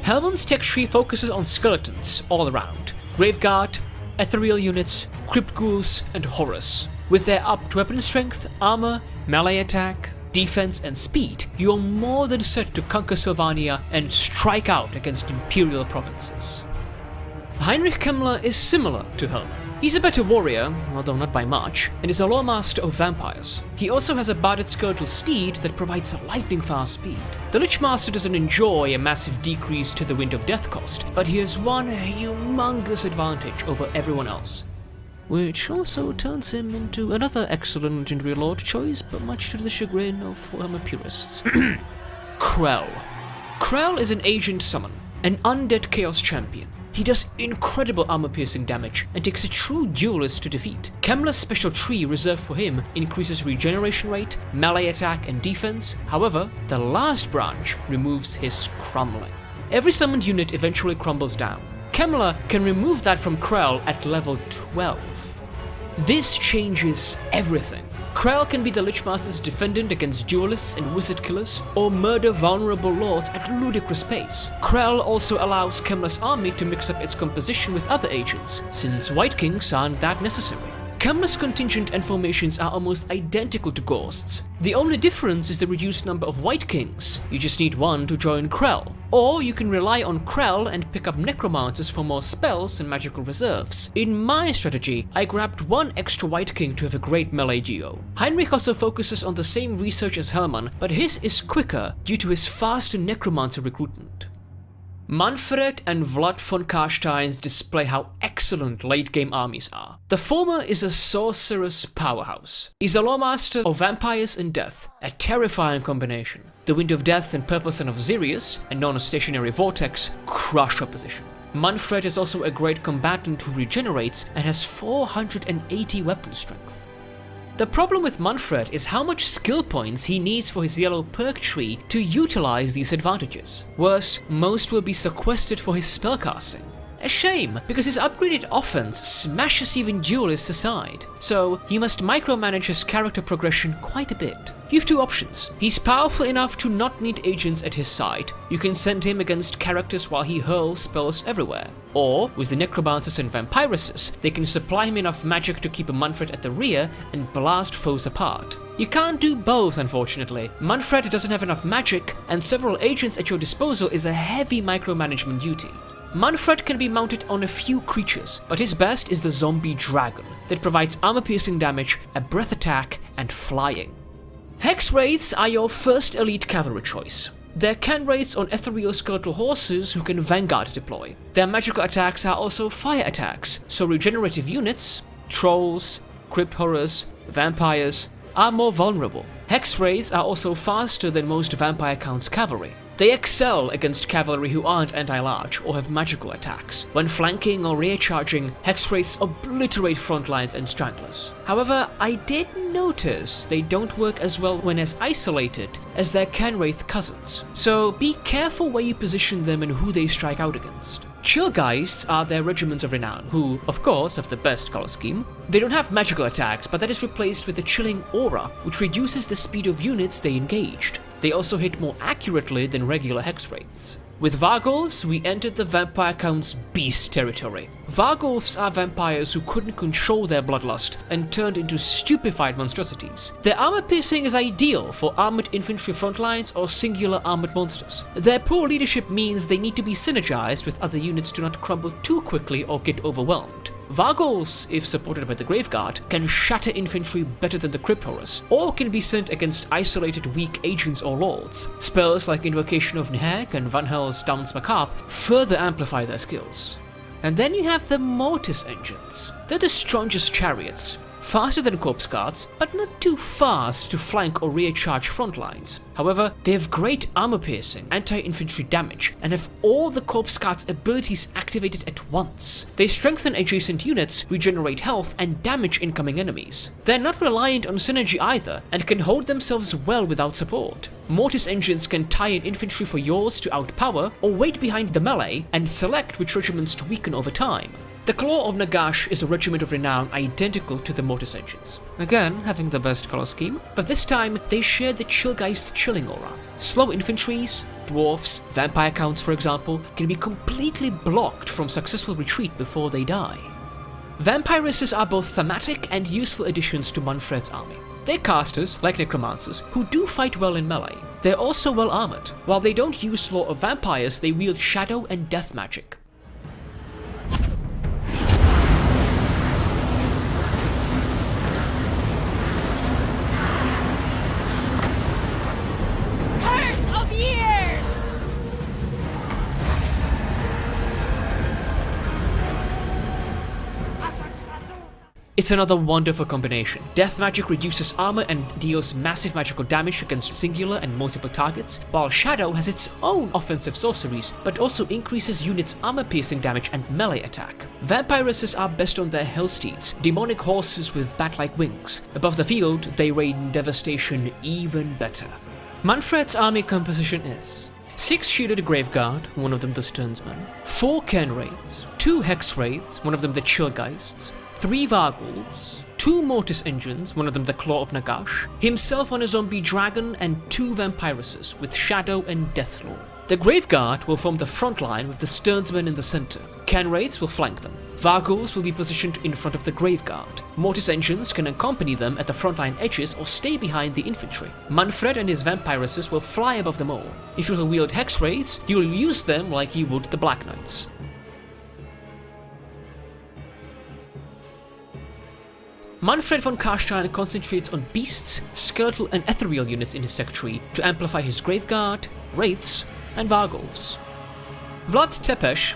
Speaker 2: Hellman's tech tree focuses on skeletons all around, Graveguard, ethereal units, crypt ghouls, and horrors. With their upped weapon strength, armor, melee attack, defense, and speed, you're more than set to conquer Sylvania and strike out against imperial provinces. Heinrich Kemmler is similar to Hellman. He's a better warrior, although not by much, and is a lawmaster of vampires. He also has a barded skeletal steed that provides lightning-fast speed. The Lichmaster doesn't enjoy a massive decrease to the Wind of Death cost, but he has one humongous advantage over everyone else, which also turns him into another excellent legendary lord choice, but much to the chagrin of Warhammer purists. Krell. Krell is an agent summon, an undead chaos champion. He does incredible armor-piercing damage and takes a true duelist to defeat. Kemmler's special tree reserved for him increases regeneration rate, melee attack, and defense. However, the last branch removes his crumbling. every summoned unit eventually crumbles down. Kemmler can remove that from Krell at level 12. This changes everything. Krell can be the Lich Master's defendant against duelists and wizard killers, or murder vulnerable lords at ludicrous pace. Krell also allows Kemmler's army to mix up its composition with other agents, since White Kings aren't that necessary. Kemmler's contingent and formations are almost identical to Ghost's. The only difference is the reduced number of White Kings. You just need one to join Krell. Or you can rely on Krell and pick up Necromancers for more spells and magical reserves. In my strategy, I grabbed one extra White King to have a great melee duo. Heinrich also focuses on the same research as Hellman, but his is quicker due to his faster Necromancer recruitment. Manfred and Vlad von Karstein's display how excellent late-game armies are. The former is a sorcerer's powerhouse. He's a lawmaster of vampires and death, a terrifying combination. The Wind of Death and Purple Sun of Xerius, a non-stationary vortex, crush opposition. Manfred is also a great combatant who regenerates and has 480 weapon strength. The problem with Manfred is how much skill points he needs for his yellow perk tree to utilize these advantages. Worse, most will be sequestered for his spellcasting. A shame, because his upgraded offense smashes even duelists aside, so he must micromanage his character progression quite a bit. You have two options. He's powerful enough to not need agents at his side. You can send him against characters while he hurls spells everywhere. Or, with the Necromancers and Vampiruses, they can supply him enough magic to keep Manfred at the rear and blast foes apart. You can't do both, unfortunately. Manfred doesn't have enough magic, and several agents at your disposal is a heavy micromanagement duty. Manfred can be mounted on a few creatures, but his best is the Zombie Dragon, that provides armor-piercing damage, a breath attack, and flying. Hex Wraiths are your first elite cavalry choice. They're can wraiths on ethereal skeletal horses who can Vanguard deploy. Their magical attacks are also fire attacks, so regenerative units, trolls, crypt horrors, vampires, are more vulnerable. Hex Wraiths are also faster than most Vampire Count's cavalry. They excel against cavalry who aren't anti-large or have magical attacks. When flanking or rear charging, Hex Wraiths obliterate front lines and stragglers. However, I did notice they don't work as well when as isolated as their Canwraith cousins, so be careful where you position them and who they strike out against. Chillgeists are their regiments of renown, who, of course, have the best color scheme. They don't have magical attacks, but that is replaced with a chilling aura, which reduces the speed of units they engaged. They also hit more accurately than regular Hex Wraiths. With Vargulfs, we entered the Vampire Count's beast territory. Vargulfs are vampires who couldn't control their bloodlust and turned into stupefied monstrosities. Their armor piercing is ideal for armored infantry frontlines or singular armored monsters. Their poor leadership means they need to be synergized with other units to not crumble too quickly or get overwhelmed. Vargulfs, if supported by the Graveguard, can shatter infantry better than the Crypt Horrors, or can be sent against isolated weak agents or lords. Spells like Invocation of Nehek and Van Hel's Dance Macabre further amplify their skills. And then you have the Mortis Engines. They're the strongest chariots, faster than Corpse Guards, but not too fast to flank or rear charge front lines. However, they have great armor piercing, anti-infantry damage, and have all the Corpse Guard's abilities activated at once. They strengthen adjacent units, regenerate health, and damage incoming enemies. They're not reliant on synergy either, and can hold themselves well without support. Mortis Engines can tie in infantry for yours to outpower, or wait behind the melee and select which regiments to weaken over time. The Claw of Nagash is a regiment of renown identical to the Mortis Engines. Again, having the best color scheme, but this time they share the Chillgeist chilling aura. Slow infantries, dwarfs, vampire counts for example, can be completely blocked from successful retreat before they die. Vampiruses are both thematic and useful additions to Manfred's army. They're casters, like necromancers, who do fight well in melee. They're also well armored. While they don't use Law of Vampires, they wield shadow and death magic. It's another wonderful combination. Death magic reduces armor and deals massive magical damage against singular and multiple targets, while Shadow has its own offensive sorceries, but also increases units' armor-piercing damage and melee attack. Vampiruses are best on their Hellsteeds, demonic horses with bat-like wings. Above the field, they rain devastation even better. Manfred's army composition is 6 shielded Graveguard, one of them the Sternsman, 4 Cairn Wraiths, 2 Hex Wraiths, one of them the Chillgeists, 3 Varghulfs, 2 Mortis Engines, one of them the Claw of Nagash, himself on a zombie dragon, and 2 Vampiruses with Shadow and Deathlord. The Graveguard will form the front line with the Sternsman in the center. Cairn Wraiths will flank them. Varghulfs will be positioned in front of the Graveguard. Mortis Engines can accompany them at the frontline edges or stay behind the infantry. Manfred and his Vampiruses will fly above them all. If you'll wield Hex Wraiths, you'll use them like you would the Black Knights. Manfred von Karstein concentrates on beasts, skeletal and ethereal units in his tech tree to amplify his Graveguard, Wraiths, and Varghulfs. Vlad Tepes,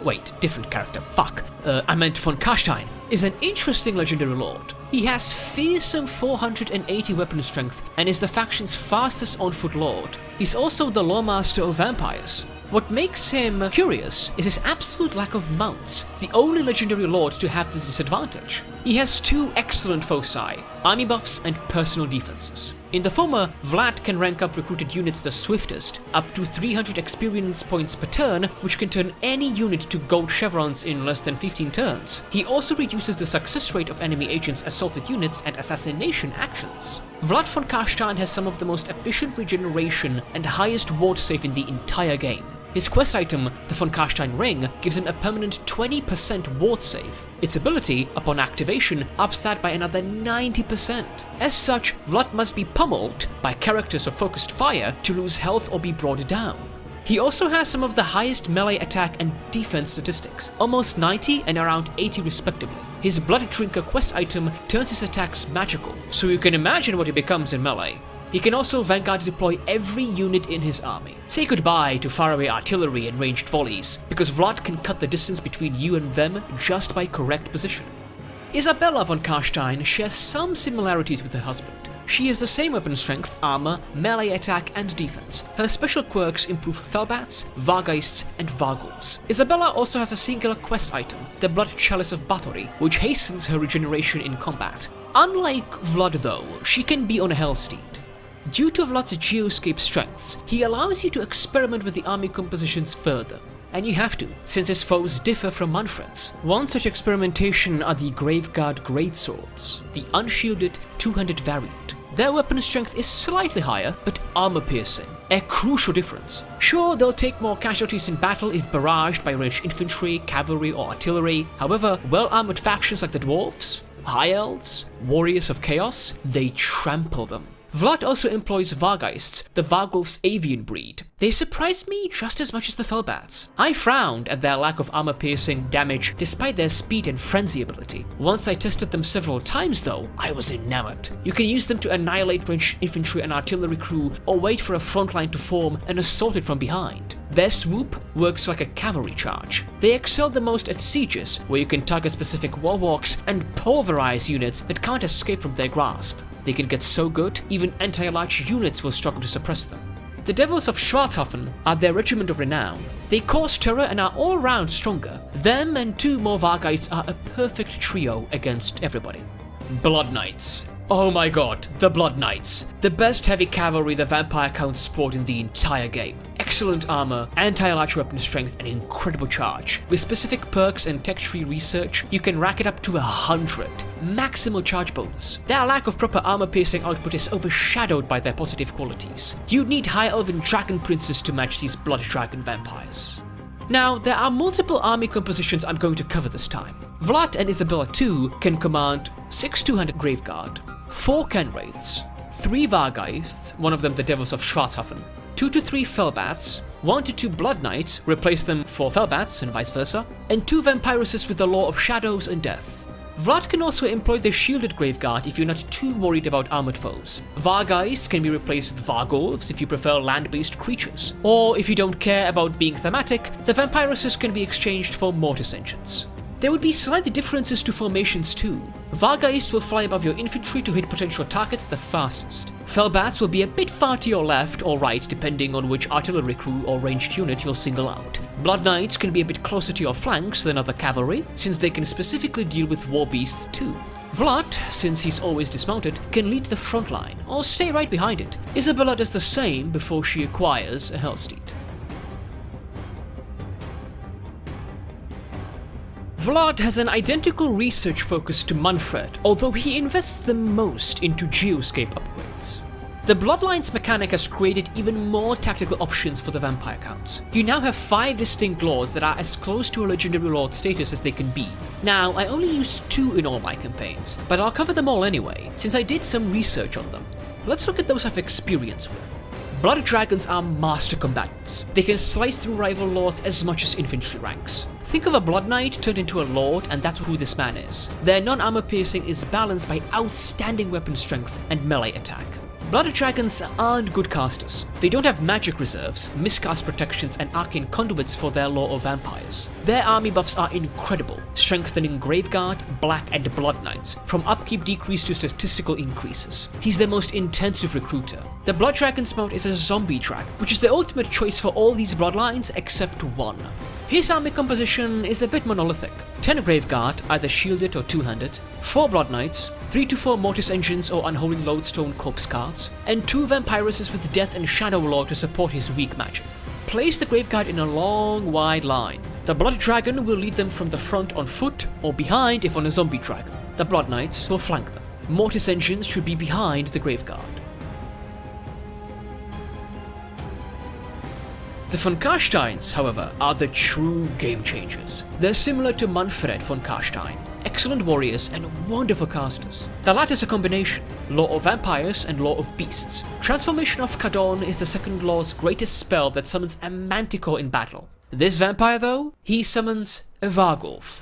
Speaker 2: wait, different character, fuck, I meant von Karstein, is an interesting legendary lord. He has fearsome 480 weapon strength and is the faction's fastest on-foot lord. He's also the lawmaster of vampires. What makes him curious is his absolute lack of mounts, the only legendary lord to have this disadvantage. He has 2 excellent foci, army buffs and personal defenses. In the former, Vlad can rank up recruited units the swiftest, up to 300 experience points per turn, which can turn any unit to gold chevrons in less than 15 turns. He also reduces the success rate of enemy agents' assaulted units and assassination actions. Vlad von Karstein has some of the most efficient regeneration and highest ward save in the entire game. His quest item, the von Karstein Ring, gives him a permanent 20% ward save. Its ability, upon activation, ups that by another 90%. As such, Vlad must be pummeled by characters of focused fire to lose health or be brought down. He also has some of the highest melee attack and defense statistics, almost 90 and around 80 respectively. His Blood Drinker quest item turns his attacks magical, so you can imagine what he becomes in melee. He can also Vanguard deploy every unit in his army. Say goodbye to faraway artillery and ranged volleys, because Vlad can cut the distance between you and them just by correct position. Isabella von Karstein shares some similarities with her husband. She has the same weapon strength, armor, melee attack and defense. Her special quirks improve Felbats, Vargheists and Varghulfs. Isabella also has a singular quest item, the Blood Chalice of Bathory, which hastens her regeneration in combat. Unlike Vlad though, she can be on a Hellsteed. Due to Vlad's geoscape strengths, he allows you to experiment with the army compositions further. And you have to, since his foes differ from Manfred's. One such experimentation are the Graveguard Greatswords, the unshielded 200 variant. Their weapon strength is slightly higher, but armor-piercing, a crucial difference. Sure, they'll take more casualties in battle if barraged by ranged infantry, cavalry or artillery. However, well-armored factions like the Dwarves, High Elves, Warriors of Chaos, they trample them. Vlad also employs Vargheists, the Varghulf's avian breed. They surprised me just as much as the Felbats. I frowned at their lack of armor-piercing damage despite their speed and frenzy ability. Once I tested them several times though, I was enamored. You can use them to annihilate ranged infantry and artillery crew or wait for a front line to form and assault it from behind. Their swoop works like a cavalry charge. They excel the most at sieges, where you can target specific wallwalks and pulverize units that can't escape from their grasp. They can get so good, even anti-large units will struggle to suppress them. The Devils of Schwarzhofen are their regiment of renown. They cause terror and are all round stronger. Them and 2 more Vargheists are a perfect trio against everybody. Blood Knights. Oh my god, the Blood Knights. The best heavy cavalry the vampire counts sport in the entire game. Excellent armor, anti-large weapon strength and incredible charge. With specific perks and tech tree research, you can rack it up to 100. Maximal charge bonus. Their lack of proper armor-piercing output is overshadowed by their positive qualities. You'd need High Elven Dragon Princes to match these Blood Dragon vampires. Now, there are multiple army compositions I'm going to cover this time. Vlad and Isabella too can command 6 200 Graveguard, 4 Cairn Wraiths, 3 Vargheists, one of them the Devils of Schwarzhofen, 2 to 3 Felbats, 1 to 2 Blood Knights, replace them for Felbats and vice versa, and 2 Vampiruses with the Law of Shadows and Death. Vlad can also employ the shielded Graveguard if you're not too worried about armored foes. Vargheists can be replaced with Varghulfs if you prefer land-based creatures. Or if you don't care about being thematic, the Vampiruses can be exchanged for Mortis Engines. There would be slight differences to formations too. Vargheists will fly above your infantry to hit potential targets the fastest. Felbats will be a bit far to your left or right depending on which artillery crew or ranged unit you'll single out. Blood Knights can be a bit closer to your flanks than other cavalry, since they can specifically deal with war beasts too. Vlad, since he's always dismounted, can lead the front line, or stay right behind it. Isabella does the same before she acquires a Hellsteed. Vlad has an identical research focus to Manfred, although he invests the most into geoscape upgrades. The Bloodlines mechanic has created even more tactical options for the vampire counts. You now have 5 distinct lords that are as close to a legendary lord status as they can be. Now, I only used 2 in all my campaigns, but I'll cover them all anyway, since I did some research on them. Let's look at those I've experience with. Blood Dragons are master combatants. They can slice through rival lords as much as infantry ranks. Think of a Blood Knight turned into a lord, and that's who this man is. Their non-armor piercing is balanced by outstanding weapon strength and melee attack. Blood Dragons aren't good casters. They don't have magic reserves, miscast protections, and arcane conduits for their lore of vampires. Their army buffs are incredible, strengthening Graveguard, Black, and Blood Knights, from upkeep decrease to statistical increases. He's their most intensive recruiter. The Blood Dragon's mount is a zombie drag, which is the ultimate choice for all these bloodlines except one. His army composition is a bit monolithic. 10 Graveguard, either shielded or two-handed, 4 Blood Knights, 3 to 4 Mortis Engines or Unholy Lodestone Corpse Guards, and 2 Vampiruses with Death and Shadow Lore to support his weak magic. Place the Graveguard in a long, wide line. The Blood Dragon will lead them from the front on foot, or behind if on a zombie dragon. The Blood Knights will flank them. Mortis Engines should be behind the Graveguard. The von Karsteins, however, are the true game changers. They're similar to Manfred von Karstein, excellent warriors and wonderful casters. The latter's a combination, Lore of Vampires and Lore of Beasts. Transformation of Kadon is the second Lore's greatest spell that summons a Manticore in battle. This vampire though, he summons a Vargulf.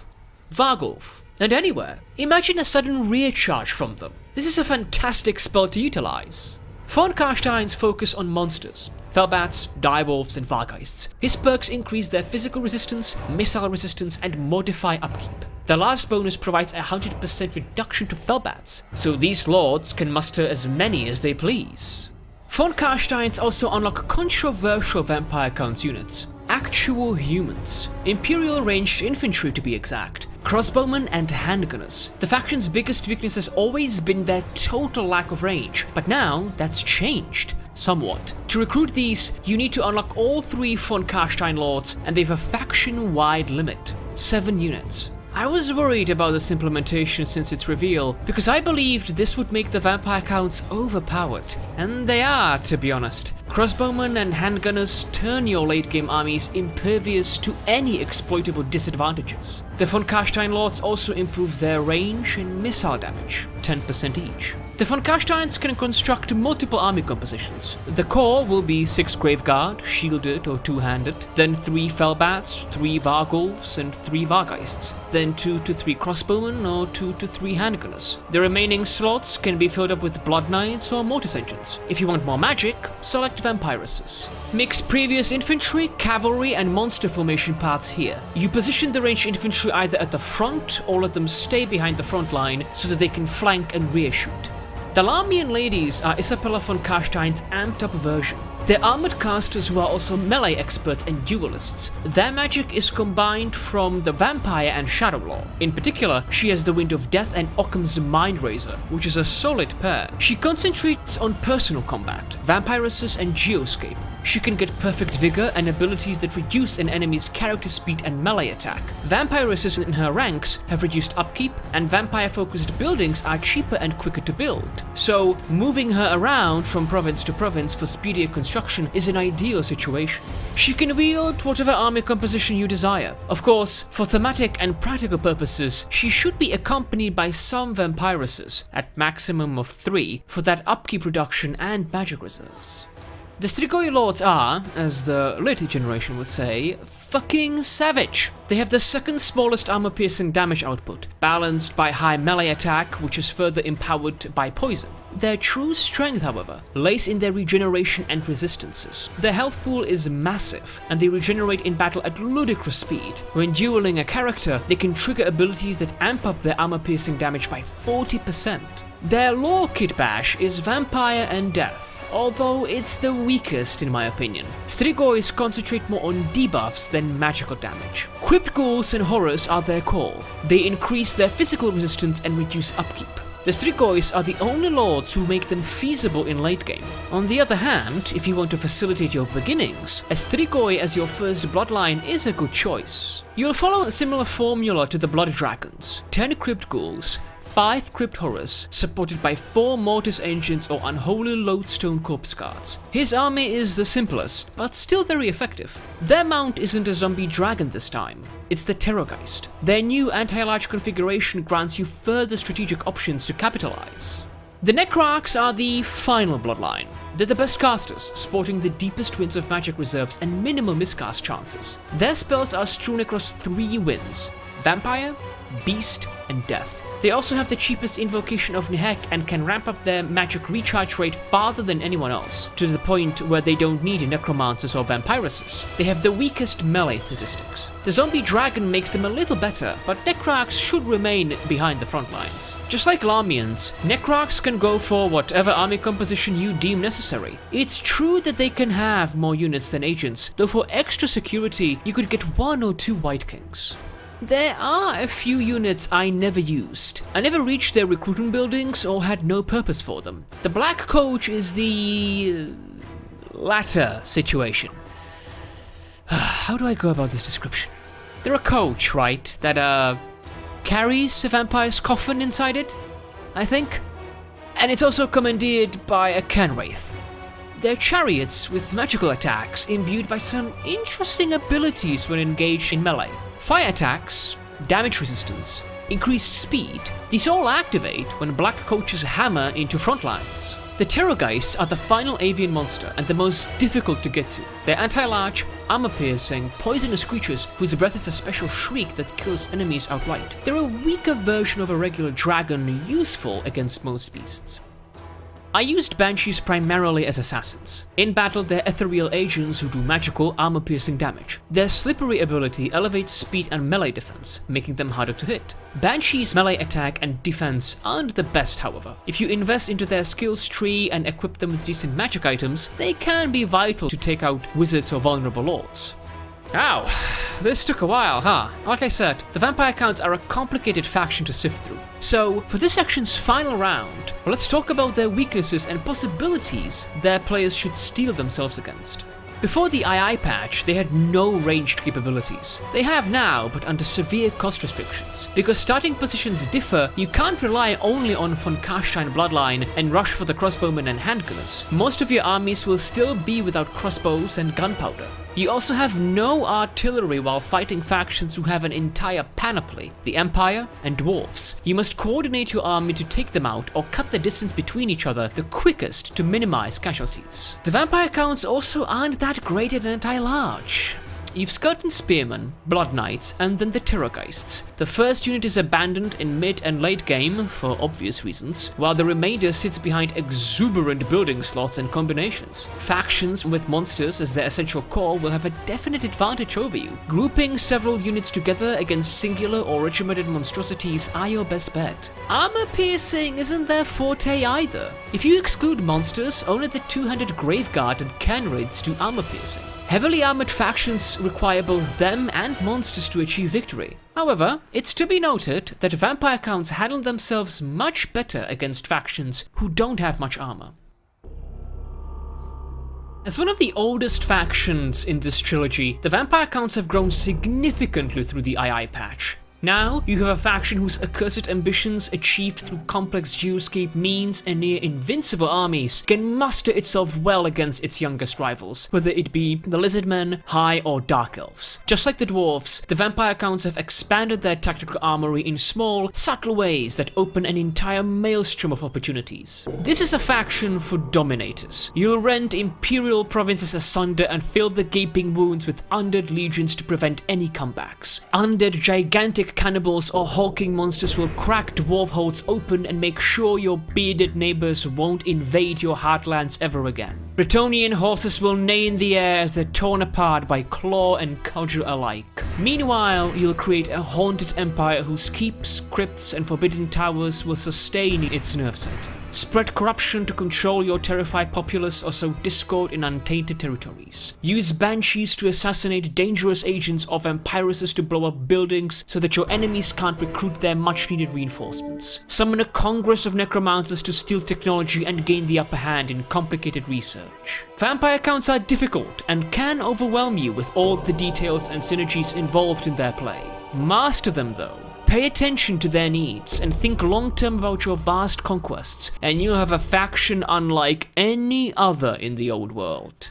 Speaker 2: Vargulf. And anywhere. Imagine a sudden rear charge from them. This is a fantastic spell to utilize. Von Karsteins focus on monsters. Felbats, Direwolves, and Vargeists. His perks increase their physical resistance, missile resistance, and modify upkeep. The last bonus provides a 100% reduction to Felbats, so these lords can muster as many as they please. Von Karsteins also unlock controversial vampire counts units. Actual humans. Imperial ranged infantry to be exact. Crossbowmen and handgunners. The faction's biggest weakness has always been their total lack of range, but now that's changed. Somewhat. To recruit these, you need to unlock all 3 von Karstein lords, and they have a faction-wide limit. 7 units. I was worried about this implementation since its reveal, because I believed this would make the vampire counts overpowered. And they are, to be honest. Crossbowmen and handgunners turn your late-game armies impervious to any exploitable disadvantages. The von Karstein lords also improve their range and missile damage, 10% each. The von Karsteins can construct multiple army compositions. The core will be 6 Graveguard, shielded or two-handed, then 3 Felbats, 3 Vargulfs, and 3 Vargeists, then 2 to 3 Crossbowmen or 2 to 3 handgunners. The remaining slots can be filled up with Blood Knights or Mortis Engines. If you want more magic, select Vampiruses. Mix previous infantry, cavalry, and monster formation parts here. You position the ranged infantry either at the front or let them stay behind the front line so that they can flank and rear shoot. The Larmian ladies are Isabella von Karstein's amped up version. They're armored casters who are also melee experts and duelists. Their magic is combined from the vampire and shadow lore. In particular, she has the Wind of Death and Occam's Mind Razor, which is a solid pair. She concentrates on personal combat, vampiruses, and geoscape. She can get perfect vigor and abilities that reduce an enemy's character speed and melee attack. Vampiruses in her ranks have reduced upkeep, and vampire-focused buildings are cheaper and quicker to build. So, moving her around from province to province for speedier construction is an ideal situation. She can wield whatever army composition you desire. Of course, for thematic and practical purposes, she should be accompanied by some vampiruses, at maximum of 3, for that upkeep reduction and magic reserves. The Strigoi Lords are, as the later generation would say, fucking savage. They have the second smallest armor-piercing damage output, balanced by high melee attack, which is further empowered by poison. Their true strength, however, lays in their regeneration and resistances. Their health pool is massive, and they regenerate in battle at ludicrous speed. When dueling a character, they can trigger abilities that amp up their armor-piercing damage by 40%. Their lore kit bash is Vampire and Death, although it's the weakest in my opinion. Strigoi concentrate more on debuffs than magical damage. Crypt ghouls and horrors are their core. They increase their physical resistance and reduce upkeep. The Strigoi are the only lords who make them feasible in late game. On the other hand, if you want to facilitate your beginnings, a Strigoi as your first bloodline is a good choice. You'll follow a similar formula to the Blood Dragons: 10 Crypt Ghouls, 5 Crypt Horrors, supported by 4 Mortis Engines or Unholy Lodestone Corpse Guards. His army is the simplest, but still very effective. Their mount isn't a zombie dragon this time, it's the Terrorgeist. Their new anti-large configuration grants you further strategic options to capitalize. The Necrarchs are the final bloodline. They're the best casters, sporting the deepest winds of magic reserves and minimal miscast chances. Their spells are strewn across 3 winds: Vampire, Beast, and Death. They also have the cheapest invocation of Nehek and can ramp up their magic recharge rate farther than anyone else, to the point where they don't need necromancers or vampiruses. They have the weakest melee statistics. The zombie dragon makes them a little better, but Necrarchs should remain behind the front lines. Just like Larmians, Necrarchs can go for whatever army composition you deem necessary. It's true that they can have more units than agents, though for extra security you could get 1 or 2 White Kings. There are a few units I never used. I never reached their recruiting buildings or had no purpose for them. The Black Coach is the latter situation. How do I go about this description? They're a coach, right, that carries a vampire's coffin inside it, I think? And it's also commandeered by a Canwraith. They're chariots with magical attacks imbued by some interesting abilities when engaged in melee. Fire attacks, damage resistance, increased speed, these all activate when Black Coaches hammer into front lines. The Terrorgeists are the final avian monster and the most difficult to get to. They're anti-large, armor-piercing, poisonous creatures whose breath is a special shriek that kills enemies outright. They're a weaker version of a regular dragon, useful against most beasts. I used Banshees primarily as assassins. In battle, they're ethereal agents who do magical, armor-piercing damage. Their slippery ability elevates speed and melee defense, making them harder to hit. Banshees' melee attack and defense aren't the best, however. If you invest into their skills tree and equip them with decent magic items, they can be vital to take out wizards or vulnerable lords. Ow, this took a while, huh? Like I said, the vampire counts are a complicated faction to sift through. So, for this section's final round, let's talk about their weaknesses and possibilities their players should steel themselves against. Before the II patch, they had no ranged capabilities. They have now, but under severe cost restrictions. Because starting positions differ, you can't rely only on von Karstein bloodline and rush for the crossbowmen and handgunners. Most of your armies will still be without crossbows and gunpowder. You also have no artillery while fighting factions who have an entire panoply, the Empire and Dwarves. You must coordinate your army to take them out or cut the distance between each other the quickest to minimize casualties. The vampire counts also aren't that great at anti-large. You've Skeleton Spearmen, Blood Knights, and then the Terrorgeists. The first unit is abandoned in mid and late game, for obvious reasons, while the remainder sits behind exuberant building slots and combinations. Factions with monsters as their essential core will have a definite advantage over you. Grouping several units together against singular or regimented monstrosities are your best bet. Armor piercing isn't their forte either. If you exclude monsters, only the 200 Graveguard and Canwraiths do armor piercing. Heavily armored factions require both them and monsters to achieve victory. However, it's to be noted that vampire counts handle themselves much better against factions who don't have much armor. As one of the oldest factions in this trilogy, the vampire counts have grown significantly through the II patch. Now, you have a faction whose accursed ambitions, achieved through complex duoscape means and near invincible armies, can muster itself well against its youngest rivals, whether it be the Lizardmen, High, or Dark Elves. Just like the Dwarves, the vampire counts have expanded their tactical armory in small, subtle ways that open an entire maelstrom of opportunities. This is a faction for dominators. You'll rend imperial provinces asunder and fill the gaping wounds with undead legions to prevent any comebacks. Undead gigantic cannibals or hulking monsters will crack dwarf holds open and make sure your bearded neighbors won't invade your heartlands ever again. Bretonnian horses will neigh in the air as they're torn apart by claw and cudgel alike. Meanwhile, you'll create a haunted empire whose keeps, crypts, and forbidden towers will sustain its nerve center. Spread corruption to control your terrified populace or sow discord in untainted territories. Use banshees to assassinate dangerous agents or vampiruses to blow up buildings so that your enemies can't recruit their much-needed reinforcements. Summon a congress of necromancers to steal technology and gain the upper hand in complicated research. Vampire counts are difficult and can overwhelm you with all the details and synergies involved in their play. Master them though. Pay attention to their needs and think long-term about your vast conquests, and you'll have a faction unlike any other in the old world.